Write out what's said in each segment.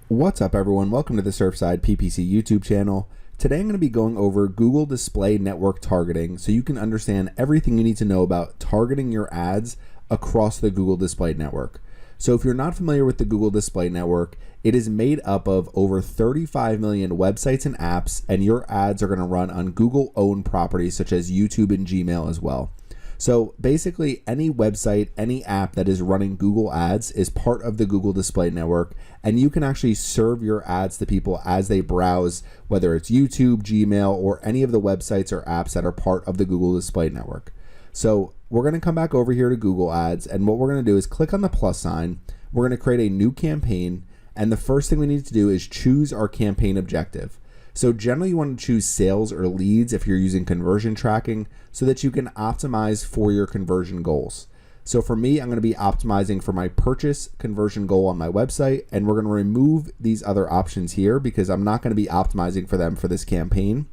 What's up everyone, welcome to the Surfside PPC YouTube channel. Today I'm going to be going over Google Display Network targeting so you can understand everything you need to know about targeting your ads across the Google Display Network. So if you're not familiar with the Google Display Network, it is made up of over 35 million websites and apps, and your ads are going to run on Google-owned properties such as YouTube and Gmail as well. So basically any website, any app that is running Google Ads is part of the Google Display Network, and you can actually serve your ads to people as they browse, whether it's YouTube, Gmail, or any of the websites or apps that are part of the Google Display Network. So we're going to come back over here to Google Ads, and what we're going to do is click on the plus sign. We're going to create a new campaign, and the first thing we need to do is choose our campaign objective. So generally you want to choose sales or leads if you're using conversion tracking so that you can optimize for your conversion goals. So for me, I'm going to be optimizing for my purchase conversion goal on my website, and we're going to remove these other options here because I'm not going to be optimizing for them for this campaign.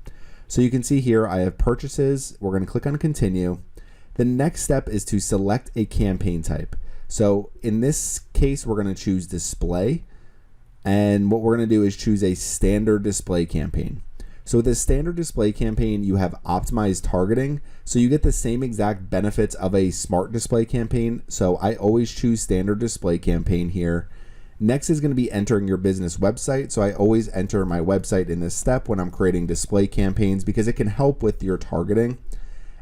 So you can see here I have purchases. We're going to click on continue. The next step is to select a campaign type. So in this case, we're going to choose display. And what we're going to do is choose a standard display campaign. So with a standard display campaign, you have optimized targeting. So you get the same exact benefits of a smart display campaign. So I always choose standard display campaign here. Next is going to be entering your business website. So I always enter my website in this step when I'm creating display campaigns because it can help with your targeting.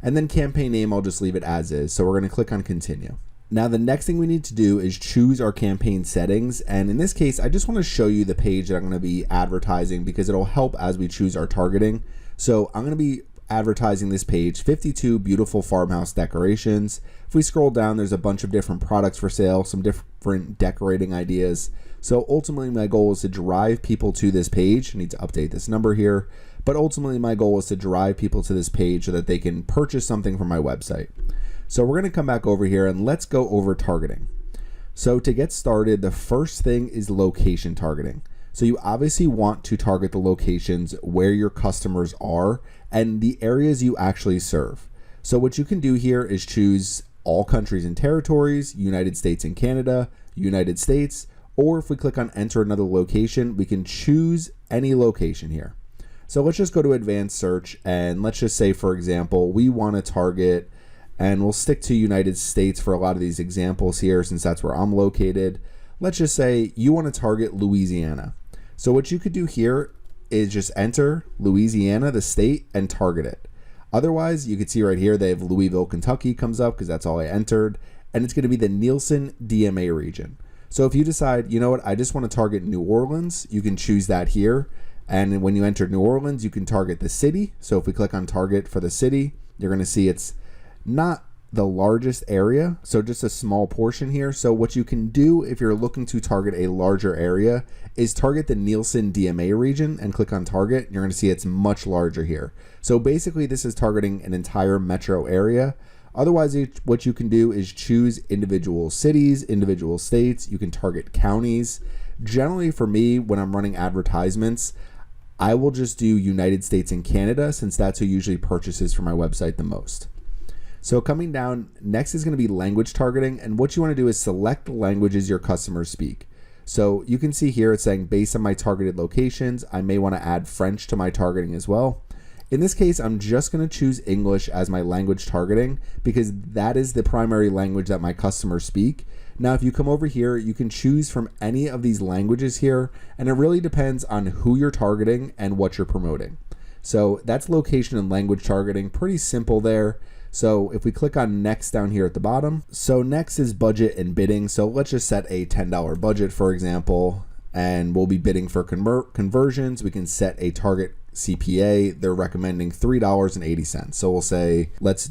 And then campaign name, I'll just leave it as is. So we're going to click on continue. Now the next thing we need to do is choose our campaign settings, and in this case I just want to show you the page that I'm going to be advertising because it'll help as we choose our targeting. So I'm going to be advertising this page, 52 beautiful farmhouse decorations. If we scroll down, there's a bunch of different products for sale, some different decorating ideas. So ultimately my goal is to drive people to this page. I need to update this number here, but ultimately my goal is to drive people to this page so that they can purchase something from my website. So we're going to come back over here and let's go over targeting. So to get started, the first thing is location targeting. So you obviously want to target the locations where your customers are and the areas you actually serve. So what you can do here is choose all countries and territories, United States and Canada, United States, or if we click on enter another location, we can choose any location here. So let's just go to advanced search and let's just say, for example, we want to target, and we'll stick to United States for a lot of these examples here since that's where I'm located. Let's just say you want to target Louisiana. So what you could do here is just enter Louisiana, the state, and target it. Otherwise, you can see right here they have Louisville, Kentucky comes up because that's all I entered, and it's going to be the Nielsen DMA region. So if you decide, you know what, I just want to target New Orleans, you can choose that here. And when you enter New Orleans, you can target the city. So if we click on target for the city, you're going to see it's not the largest area, so just a small portion here. So what you can do if you're looking to target a larger area is target the Nielsen DMA region and click on target. You're going to see it's much larger here. So basically this is targeting an entire metro area. Otherwise, what you can do is choose individual cities, individual states. You can target counties. Generally for me, when I'm running advertisements, I will just do United States and Canada since that's who usually purchases from my website the most. So coming down, next is going to be language targeting, and what you want to do is select the languages your customers speak. So you can see here it's saying based on my targeted locations, I may want to add French to my targeting as well. In this case, I'm just going to choose English as my language targeting because that is the primary language that my customers speak. Now, if you come over here, you can choose from any of these languages here, and it really depends on who you're targeting and what you're promoting. So that's location and language targeting, pretty simple there. So if we click on next down here at the bottom, so next is budget and bidding. So let's just set a $10 budget, for example, and we'll be bidding for conversions. We can set a target CPA. They're recommending $3.80. So we'll say, let's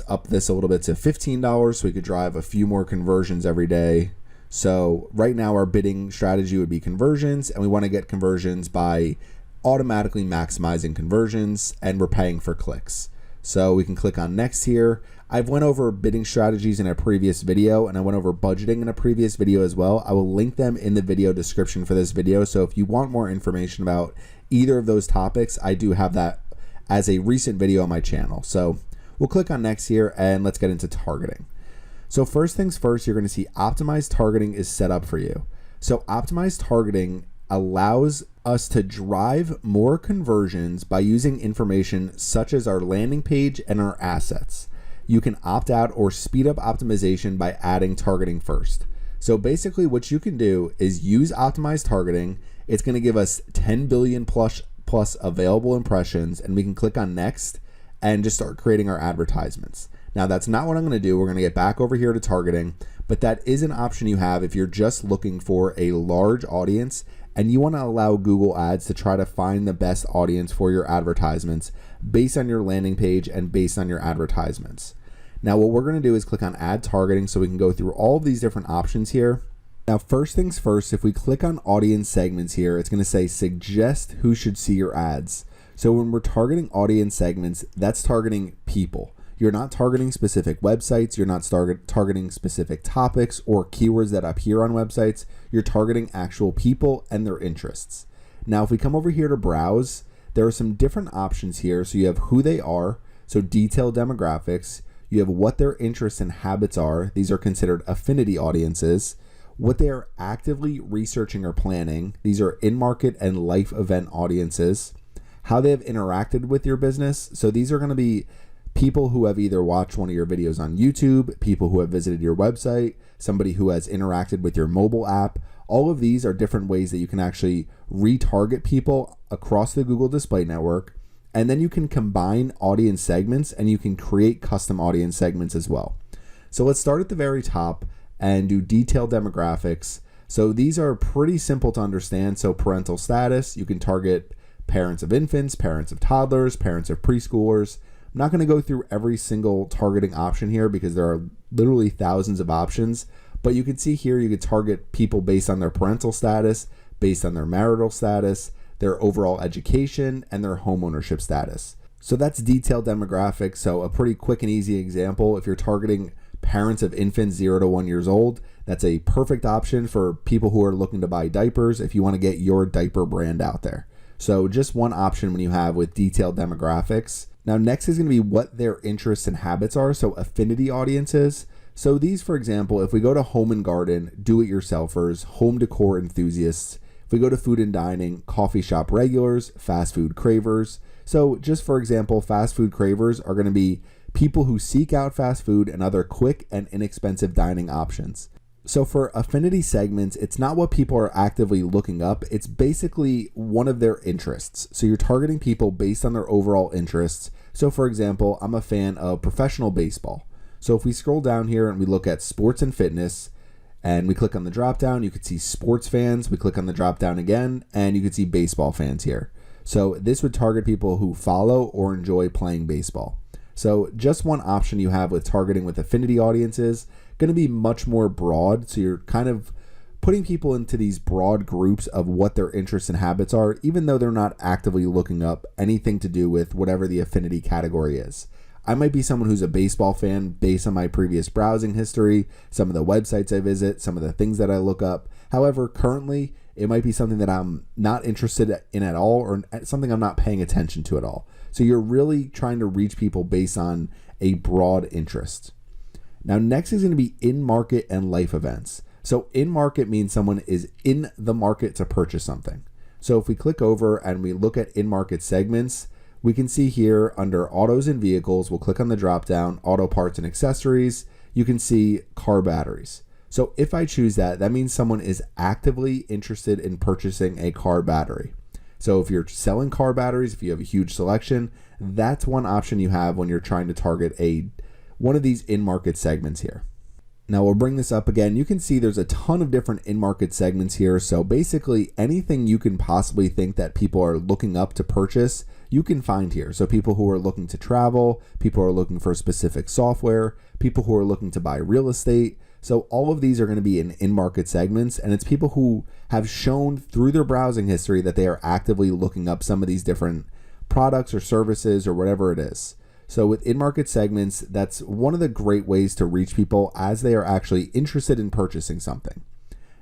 up this a little bit to $15 so we could drive a few more conversions every day. So right now our bidding strategy would be conversions, and we want to get conversions by automatically maximizing conversions, and we're paying for clicks. So we can click on next here. I've went over bidding strategies in a previous video, and I went over budgeting in a previous video as well. I will link them in the video description for this video. So if you want more information about either of those topics, I do have that as a recent video on my channel. So we'll click on next here and let's get into targeting. So first things first, you're going to see optimized targeting is set up for you. So optimized targeting allows us to drive more conversions by using information such as our landing page and our assets. You can opt out or speed up optimization by adding targeting first. So basically what you can do is use optimized targeting. It's going to give us 10 billion plus available impressions, and we can click on next and just start creating our advertisements. Now that's not what I'm going to do. We're going to get back over here to targeting, but that is an option you have if you're just looking for a large audience and you want to allow Google Ads to try to find the best audience for your advertisements based on your landing page and based on your advertisements. Now what we're going to do is click on add targeting so we can go through all of these different options here. Now first things first, if we click on audience segments here, it's going to say suggest who should see your ads. So when we're targeting audience segments, that's targeting people. You're not targeting specific websites. You're not targeting specific topics or keywords that appear on websites. You're targeting actual people and their interests. Now, if we come over here to browse, there are some different options here. So you have who they are, so detailed demographics. You have what their interests and habits are. These are considered affinity audiences. What they are actively researching or planning. These are in-market and life event audiences. How they have interacted with your business. So these are going to be people who have either watched one of your videos on YouTube, people who have visited your website, somebody who has interacted with your mobile app. All of these are different ways that you can actually retarget people across the Google Display Network. And then you can combine audience segments and you can create custom audience segments as well. So let's start at the very top and do detailed demographics. So these are pretty simple to understand. So parental status, you can target parents of infants, parents of toddlers, parents of preschoolers. I'm not going to go through every single targeting option here because there are literally thousands of options, but you can see here you can target people based on their parental status, based on their marital status, their overall education, and their home ownership status. So that's detailed demographics. So a pretty quick and easy example, if you're targeting parents of infants 0 to 1 years old, that's a perfect option for people who are looking to buy diapers if you want to get your diaper brand out there. So just one option when you have with detailed demographics. Now next is going to be what their interests and habits are, so affinity audiences. So these, for example, if we go to home and garden, do-it-yourselfers, home decor enthusiasts, if we go to food and dining, coffee shop regulars, fast food cravers. So just for example, fast food cravers are going to be people who seek out fast food and other quick and inexpensive dining options. So for affinity segments, it's not what people are actively looking up. It's basically one of their interests. So you're targeting people based on their overall interests. So for example, I'm a fan of professional baseball. So if we scroll down here and we look at sports and fitness and we click on the drop down, you can see sports fans. We click on the drop down again and you can see baseball fans here. So this would target people who follow or enjoy playing baseball. So just one option you have with targeting with affinity audiences, going to be much more broad. So you're kind of putting people into these broad groups of what their interests and habits are, even though they're not actively looking up anything to do with whatever the affinity category is. I might be someone who's a baseball fan based on my previous browsing history, some of the websites I visit, some of the things that I look up. However, currently, it might be something that I'm not interested in at all or something I'm not paying attention to at all. So you're really trying to reach people based on a broad interest. Now, next is going to be in-market and life events. So in-market means someone is in the market to purchase something. So if we click over and we look at in-market segments, we can see here under autos and vehicles, we'll click on the drop down, auto parts and accessories. You can see car batteries. So if I choose that, that means someone is actively interested in purchasing a car battery. So if you're selling car batteries, if you have a huge selection, that's one option you have when you're trying to target one of these in-market segments here. Now we'll bring this up again. You can see there's a ton of different in-market segments here. So basically anything you can possibly think that people are looking up to purchase, you can find here. So people who are looking to travel, people who are looking for specific software, people who are looking to buy real estate. So all of these are going to be in market segments, and it's people who have shown through their browsing history that they are actively looking up some of these different products or services or whatever it is. So with in-market segments, that's one of the great ways to reach people as they are actually interested in purchasing something.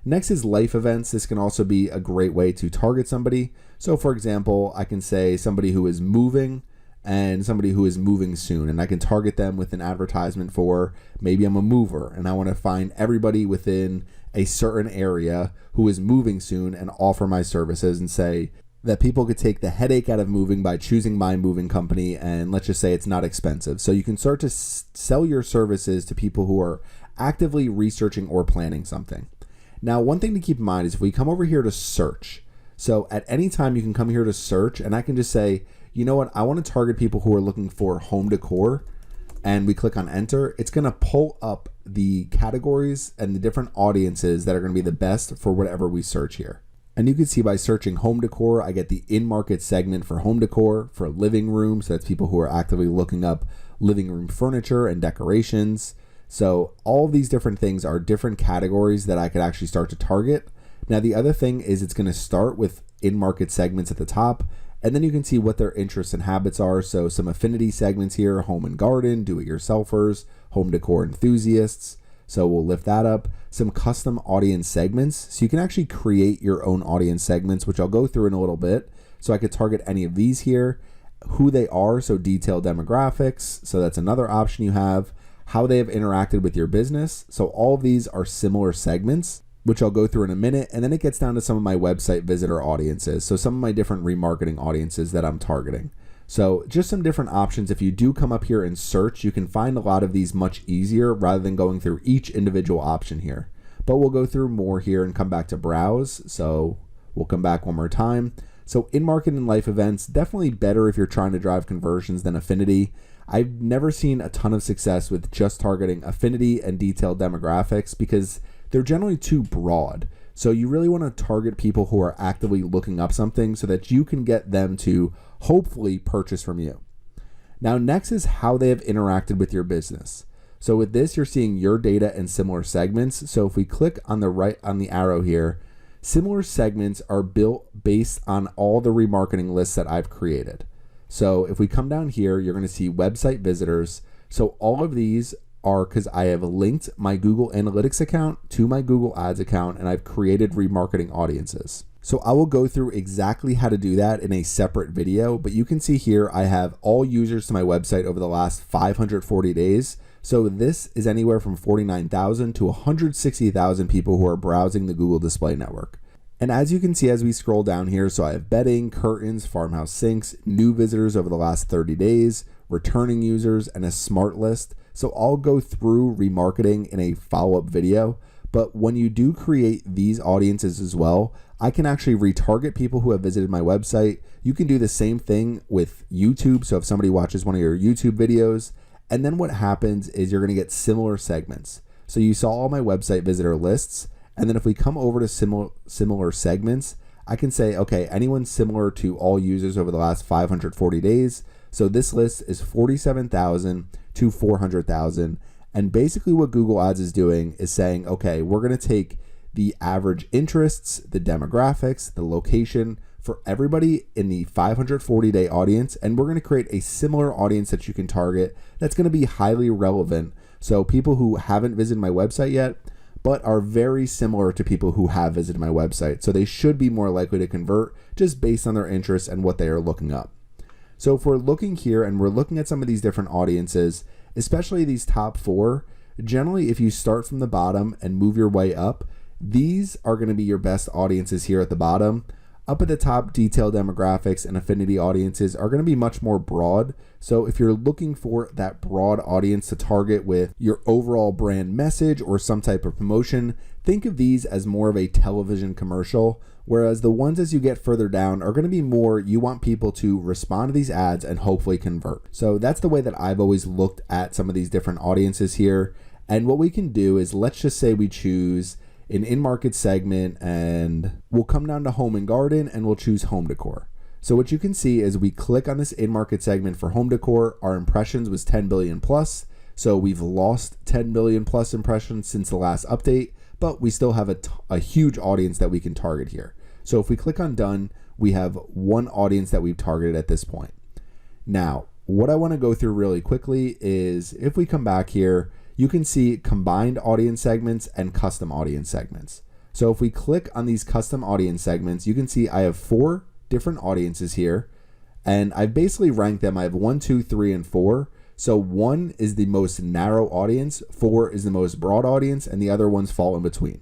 Next is life events. This can also be a great way to target somebody. So for example, I can say somebody who is moving and somebody who is moving soon, and I can target them with an advertisement for maybe I'm a mover and I want to find everybody within a certain area who is moving soon and offer my services and say that people could take the headache out of moving by choosing my moving company, and let's just say it's not expensive. So you can start to sell your services to people who are actively researching or planning something. Now, one thing to keep in mind is if we come over here to search, so at any time you can come here to search and I can just say, you know what, I want to target people who are looking for home decor, and we click on enter. It's going to pull up the categories and the different audiences that are going to be the best for whatever we search here. And you can see by searching home decor, I get the in-market segment for home decor, for living room. So that's people who are actively looking up living room furniture and decorations. So all of these different things are different categories that I could actually start to target. Now, the other thing is it's going to start with in-market segments at the top, and then you can see what their interests and habits are. So some affinity segments here: home and garden, do-it-yourselfers, home decor enthusiasts. So we'll lift that up. Some custom audience segments. So you can actually create your own audience segments, which I'll go through in a little bit. So I could target any of these here, who they are, so detailed demographics. So that's another option you have. How they have interacted with your business. So all of these are similar segments, which I'll go through in a minute. And then it gets down to some of my website visitor audiences. So some of my different remarketing audiences that I'm targeting. So just some different options. If you do come up here and search, you can find a lot of these much easier rather than going through each individual option here. But we'll go through more here and come back to browse. So we'll come back one more time. So in-market and life events, definitely better if you're trying to drive conversions than affinity. I've never seen a ton of success with just targeting affinity and detailed demographics because they're generally too broad. So you really want to target people who are actively looking up something so that you can get them to hopefully purchase from you. Now, next is how they have interacted with your business. So with this, you're seeing your data and similar segments. So if we click on the right on the arrow here, similar segments are built based on all the remarketing lists that I've created. So if we come down here, you're going to see website visitors. So all of these are because I have linked my Google Analytics account to my Google Ads account, and I've created remarketing audiences. So I will go through exactly how to do that in a separate video, but you can see here I have all users to my website over the last 540 days. So this is anywhere from 49,000 to 160,000 people who are browsing the Google Display Network. And as you can see as we scroll down here, so I have bedding, curtains, farmhouse sinks, new visitors over the last 30 days, returning users, and a smart list. So I'll go through remarketing in a follow-up video. But when you do create these audiences as well, I can actually retarget people who have visited my website. You can do the same thing with YouTube. So if somebody watches one of your YouTube videos, and then what happens is you're going to get similar segments. So you saw all my website visitor lists. And then if we come over to similar segments, I can say, okay, anyone similar to all users over the last 540 days. So this list is 47,000 to 400,000. And basically what Google Ads is doing is saying, okay, we're going to take the average interests, the demographics, the location for everybody in the 540-day audience, and we're going to create a similar audience that you can target that's going to be highly relevant. So people who haven't visited my website yet, but are very similar to people who have visited my website. So they should be more likely to convert just based on their interests and what they are looking up. So if we're looking here and we're looking at some of these different audiences, especially these top 4, generally if you start from the bottom and move your way up, these are going to be your best audiences here at the bottom. Up at the top, detailed demographics and affinity audiences are going to be much more broad. So if you're looking for that broad audience to target with your overall brand message or some type of promotion, think of these as more of a television commercial, whereas the ones as you get further down are going to be more, you want people to respond to these ads and hopefully convert. So that's the way that I've always looked at some of these different audiences here. And what we can do is, let's just say we choose an in-market segment and we'll come down to home and garden and we'll choose home decor. So what you can see is we click on this in-market segment for home decor, our impressions was 10 billion plus. So we've lost 10 billion plus impressions since the last update, but we still have a huge audience that we can target here. So if we click on done, we have one audience that we've targeted at this point. Now, what I want to go through really quickly is if we come back here, you can see combined audience segments and custom audience segments. So if we click on these custom audience segments, you can see I have 4 different audiences here. And I've basically ranked them. I have 1, 2, 3, and 4. So 1 is the most narrow audience, 4 is the most broad audience, and the other ones fall in between.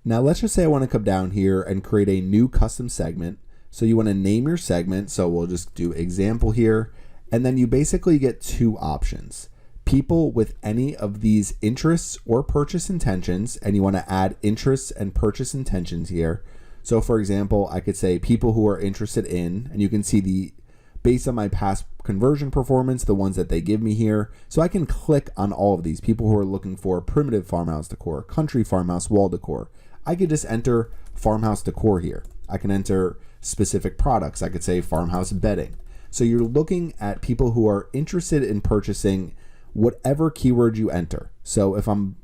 Now let's just say I want to come down here and create a new custom segment. So you want to name your segment. So we'll just do example here. And then you basically get 2 options. People with any of these interests or purchase intentions, and you want to add interests and purchase intentions here. So for example, I could say people who are interested in, and you can see based on my past conversion performance, the ones that they give me here. So I can click on all of these people who are looking for primitive farmhouse decor, country farmhouse wall decor. I could just enter farmhouse decor here. I can enter specific products. I could say farmhouse bedding. So you're looking at people who are interested in purchasing whatever keyword you enter. So if I'm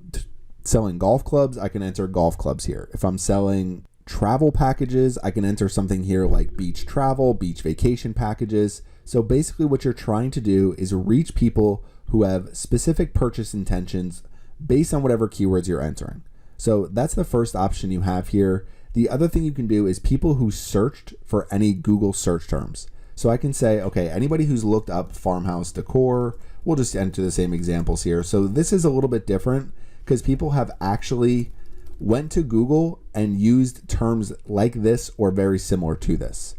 selling golf clubs, I can enter golf clubs here. If I'm selling travel packages, I can enter something here like beach travel, beach vacation packages. So basically what you're trying to do is reach people who have specific purchase intentions based on whatever keywords you're entering. So that's the first option you have here. The other thing you can do is people who searched for any Google search terms. So I can say, okay, anybody who's looked up farmhouse decor, we'll just enter the same examples here. So this is a little bit different because people have actually went to Google and used terms like this or very similar to this.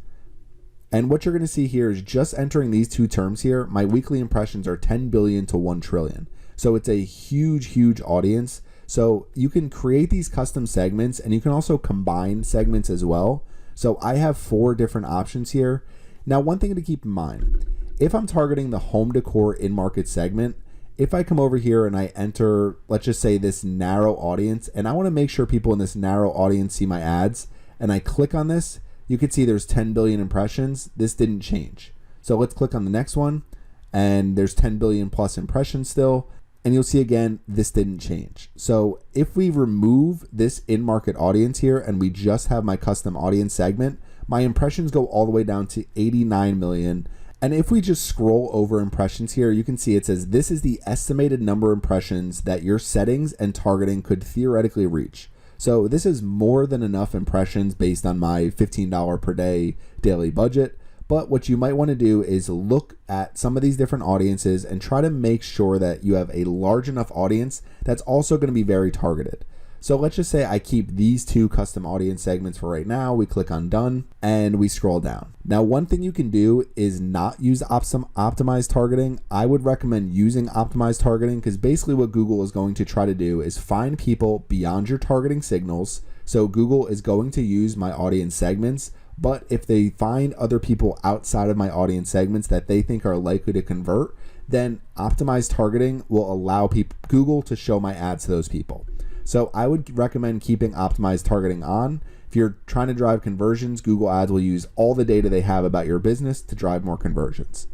And what you're going to see here is just entering these 2 terms here, my weekly impressions are 10 billion to 1 trillion. So it's a huge, huge audience. So you can create these custom segments and you can also combine segments as well. So I have 4 different options here. Now, one thing to keep in mind, if I'm targeting the home decor in-market segment, if I come over here and I enter, let's just say this narrow audience, and I want to make sure people in this narrow audience see my ads, and I click on this, you can see there's 10 billion impressions. This didn't change. So let's click on the next one, and there's 10 billion plus impressions still, and you'll see again, this didn't change. So if we remove this in-market audience here, and we just have my custom audience segment, my impressions go all the way down to 89 million. And if we just scroll over impressions here, you can see it says this is the estimated number of impressions that your settings and targeting could theoretically reach. So this is more than enough impressions based on my $15 per day daily budget. But what you might want to do is look at some of these different audiences and try to make sure that you have a large enough audience that's also going to be very targeted. So let's just say I keep these 2 custom audience segments for right now. We click on done and we scroll down. Now, one thing you can do is not use optimized targeting. I would recommend using optimized targeting because basically what Google is going to try to do is find people beyond your targeting signals. So Google is going to use my audience segments, but if they find other people outside of my audience segments that they think are likely to convert, then optimized targeting will allow Google to show my ads to those people. So I would recommend keeping optimized targeting on. If you're trying to drive conversions, Google Ads will use all the data they have about your business to drive more conversions.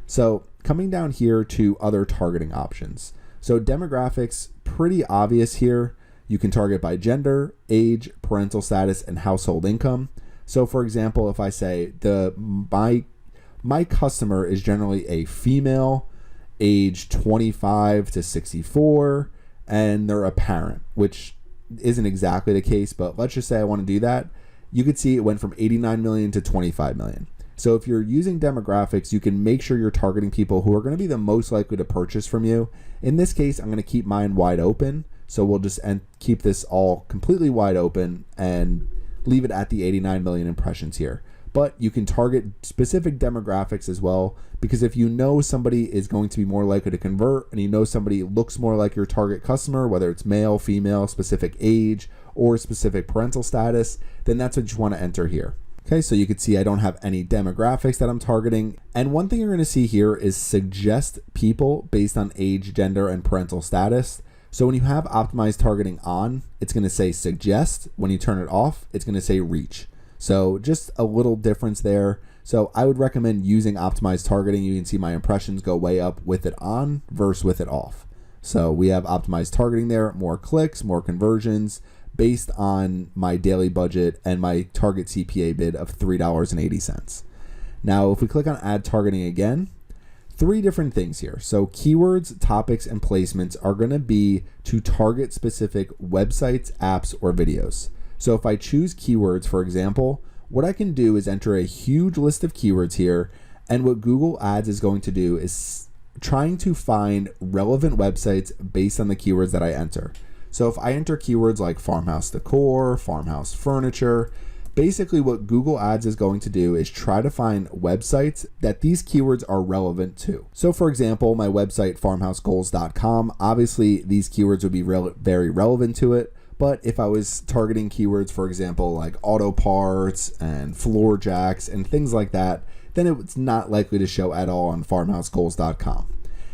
So coming down here to other targeting options. So demographics, pretty obvious here. You can target by gender, age, parental status, and household income. So for example, if I say my customer is generally a female, age 25 to 64, and they're a parent, which isn't exactly the case, but let's just say I want to do that. You could see it went from 89 million to 25 million. So if you're using demographics, you can make sure you're targeting people who are going to be the most likely to purchase from you. In this case, I'm going to keep mine wide open. So we'll just keep this all completely wide open and leave it at the 89 million impressions here. But you can target specific demographics as well, because if you know somebody is going to be more likely to convert and you know somebody looks more like your target customer, whether it's male, female, specific age, or specific parental status, then that's what you want to enter here. Okay, so you can see I don't have any demographics that I'm targeting. And one thing you're going to see here is suggest people based on age, gender, and parental status. So when you have optimized targeting on, it's going to say suggest. When you turn it off, it's going to say reach. So just a little difference there. So I would recommend using optimized targeting. You can see my impressions go way up with it on versus with it off. So we have optimized targeting there, more clicks, more conversions based on my daily budget and my target CPA bid of $3.80. Now, if we click on add targeting again, 3 different things here. So keywords, topics, and placements are going to be to target specific websites, apps, or videos. So if I choose keywords, for example, what I can do is enter a huge list of keywords here, And what Google Ads is going to do is trying to find relevant websites based on the keywords that I enter. So if I enter keywords like farmhouse decor, farmhouse furniture, basically what Google Ads is going to do is try to find websites that these keywords are relevant to. So for example, my website farmhousegoals.com, obviously these keywords would be very relevant to it. But if I was targeting keywords, for example, like auto parts and floor jacks and things like that, then it's not likely to show at all on farmhousegoals.com.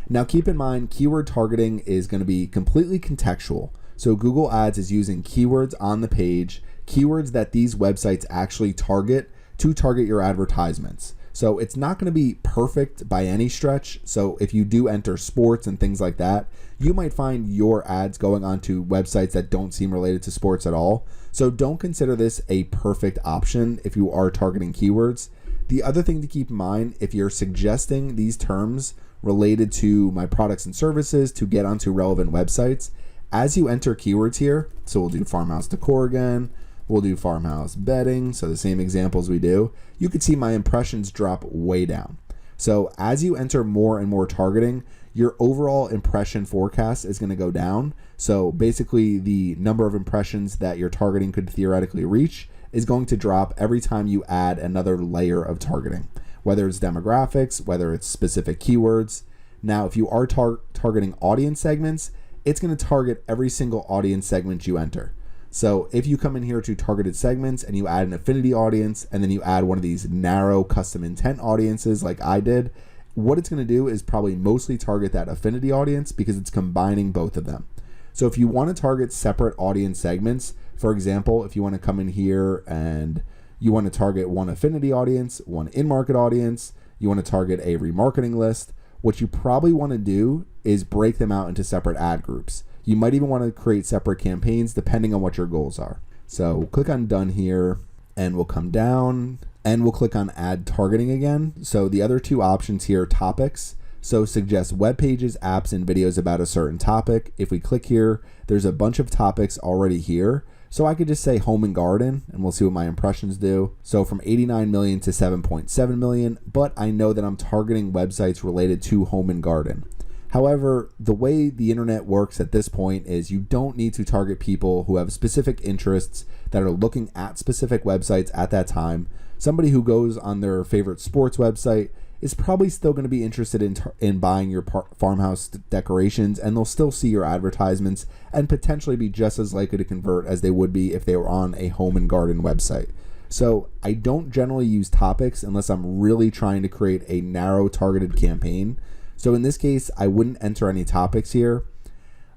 Now keep in mind, keyword targeting is going to be completely contextual. So Google Ads is using keywords on the page, keywords that these websites actually target to target your advertisements. So it's not going to be perfect by any stretch. So if you do enter sports and things like that, you might find your ads going onto websites that don't seem related to sports at all. So don't consider this a perfect option if you are targeting keywords. The other thing to keep in mind, if you're suggesting these terms related to my products and services to get onto relevant websites, as you enter keywords here, so we'll do farmhouse decor again, we'll do farmhouse bedding, so the same examples we do, you can see my impressions drop way down. So as you enter more and more targeting, your overall impression forecast is going to go down. So basically the number of impressions that your targeting could theoretically reach is going to drop every time you add another layer of targeting, whether it's demographics, whether it's specific keywords. Now, if you are targeting audience segments, it's going to target every single audience segment you enter. So if you come in here to targeted segments and you add an affinity audience and then you add one of these narrow custom intent audiences like I did, what it's going to do is probably mostly target that affinity audience because it's combining both of them. So if you want to target separate audience segments, for example, if you want to come in here and you want to target one affinity audience, one in-market audience, you want to target a remarketing list, what you probably want to do is break them out into separate ad groups. You might even want to create separate campaigns depending on what your goals are. So click on done here and we'll come down and we'll click on add targeting again. So the other two options here are topics. So suggest web pages, apps, and videos about a certain topic. If we click here, there's a bunch of topics already here. So I could just say home and garden and we'll see what my impressions do. So from 89 million to 7.7 million, but I know that I'm targeting websites related to home and garden. However, the way the internet works at this point is you don't need to target people who have specific interests that are looking at specific websites at that time. Somebody who goes on their favorite sports website is probably still going to be interested in buying your farmhouse decorations, and they'll still see your advertisements and potentially be just as likely to convert as they would be if they were on a home and garden website. So I don't generally use topics unless I'm really trying to create a narrow targeted campaign. So in this case, I wouldn't enter any topics here.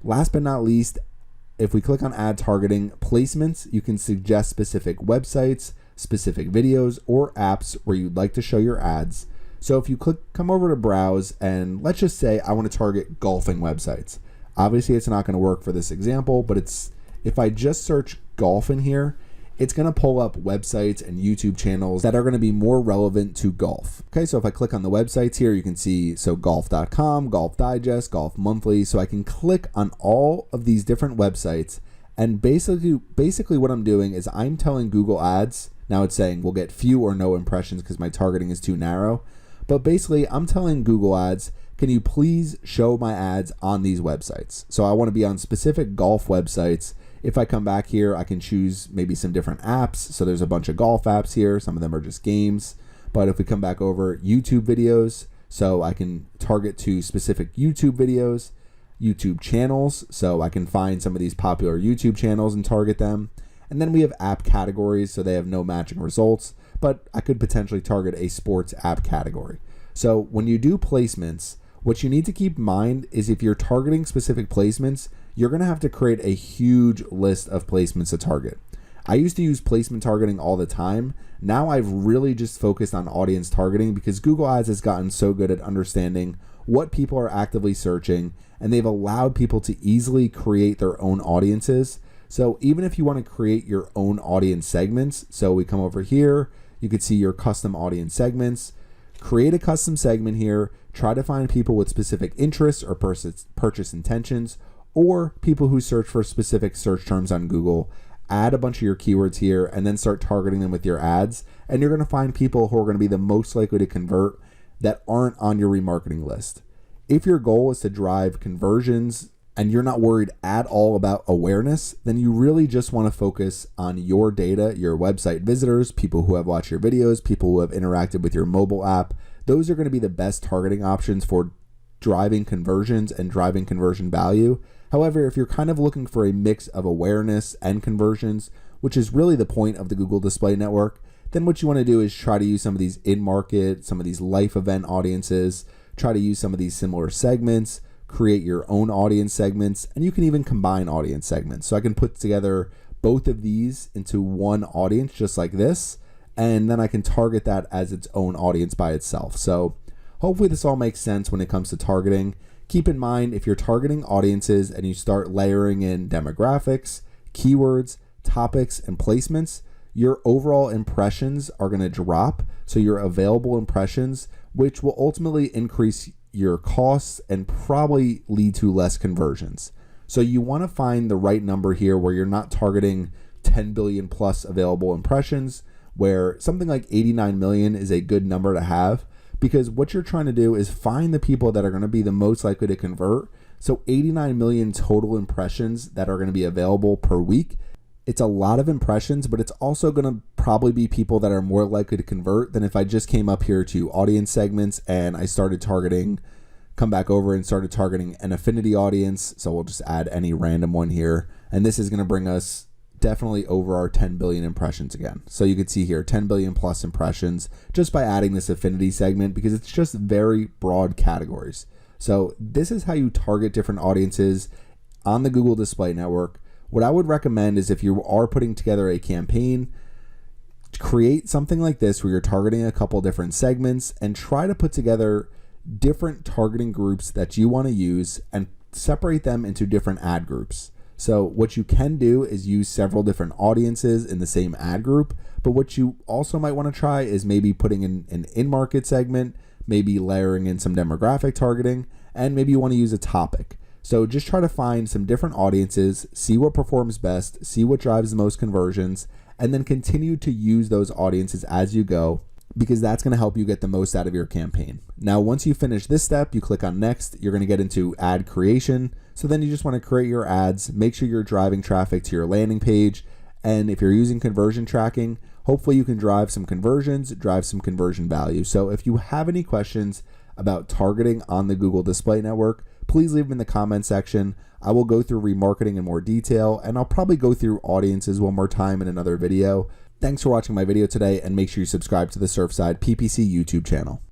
Last but not least, if we click on add targeting placements, you can suggest specific websites, specific videos, or apps where you'd like to show your ads. So if you come over to browse and let's just say I want to target golfing websites. Obviously it's not going to work for this example, but if I just search golf in here, it's going to pull up websites and YouTube channels that are going to be more relevant to golf. Okay, so if I click on the websites here, you can see so golf.com, Golf Digest, Golf Monthly. So I can click on all of these different websites, and basically what I'm doing is I'm telling Google Ads, now it's saying we'll get few or no impressions because my targeting is too narrow. But basically, I'm telling Google Ads, can you please show my ads on these websites? So I want to be on specific golf websites. If I come back here, I can choose maybe some different apps. So there's a bunch of golf apps here. Some of them are just games. But if we come back over YouTube videos, so I can target to specific YouTube videos, YouTube channels. So I can find some of these popular YouTube channels and target them. And then we have app categories, so they have no matching results, but I could potentially target a sports app category. So when you do placements, what you need to keep in mind is if you're targeting specific placements, you're going to have to create a huge list of placements to target. I used to use placement targeting all the time. Now I've really just focused on audience targeting because Google Ads has gotten so good at understanding what people are actively searching, and they've allowed people to easily create their own audiences. So even if you want to create your own audience segments, so we come over here, you could see your custom audience segments, create a custom segment here, try to find people with specific interests or purchase intentions, or people who search for specific search terms on Google, add a bunch of your keywords here, and then start targeting them with your ads. And you're going to find people who are going to be the most likely to convert that aren't on your remarketing list. If your goal is to drive conversions and you're not worried at all about awareness, then you really just want to focus on your data, your website visitors, people who have watched your videos, people who have interacted with your mobile app. Those are going to be the best targeting options for driving conversions and driving conversion value. However, if you're kind of looking for a mix of awareness and conversions, which is really the point of the Google Display Network, then what you want to do is try to use some of these in-market, some of these life event audiences, try to use some of these similar segments, create your own audience segments, and you can even combine audience segments. So I can put together both of these into one audience just like this, and then I can target that as its own audience by itself. So hopefully this all makes sense when it comes to targeting. Keep in mind, if you're targeting audiences and you start layering in demographics, keywords, topics, and placements, your overall impressions are going to drop. So your available impressions, which will ultimately increase your costs and probably lead to less conversions. So you want to find the right number here where you're not targeting 10 billion plus available impressions, where something like 89 million is a good number to have, because what you're trying to do is find the people that are going to be the most likely to convert. So 89 million total impressions that are going to be available per week. It's a lot of impressions, but it's also going to probably be people that are more likely to convert than if I just came up here to audience segments and I started targeting, come back over and started targeting an affinity audience. So we'll just add any random one here. And this is going to bring us definitely over our 10 billion impressions again. So you can see here 10 billion plus impressions just by adding this affinity segment, because it's just very broad categories. So this is how you target different audiences on the Google Display Network. What I would recommend is, if you are putting together a campaign, create something like this where you're targeting a couple different segments and try to put together different targeting groups that you want to use and separate them into different ad groups. So what you can do is use several different audiences in the same ad group, but what you also might want to try is maybe putting in an in-market segment, maybe layering in some demographic targeting, and maybe you want to use a topic. So just try to find some different audiences, see what performs best, see what drives the most conversions, and then continue to use those audiences as you go, because that's going to help you get the most out of your campaign. Now, once you finish this step, you click on next, you're going to get into ad creation. So then you just want to create your ads, make sure you're driving traffic to your landing page. And if you're using conversion tracking, hopefully you can drive some conversions, drive some conversion value. So if you have any questions about targeting on the Google Display Network, please leave them in the comment section. I will go through remarketing in more detail, and I'll probably go through audiences one more time in another video. Thanks for watching my video today, and make sure you subscribe to the Surfside PPC YouTube channel.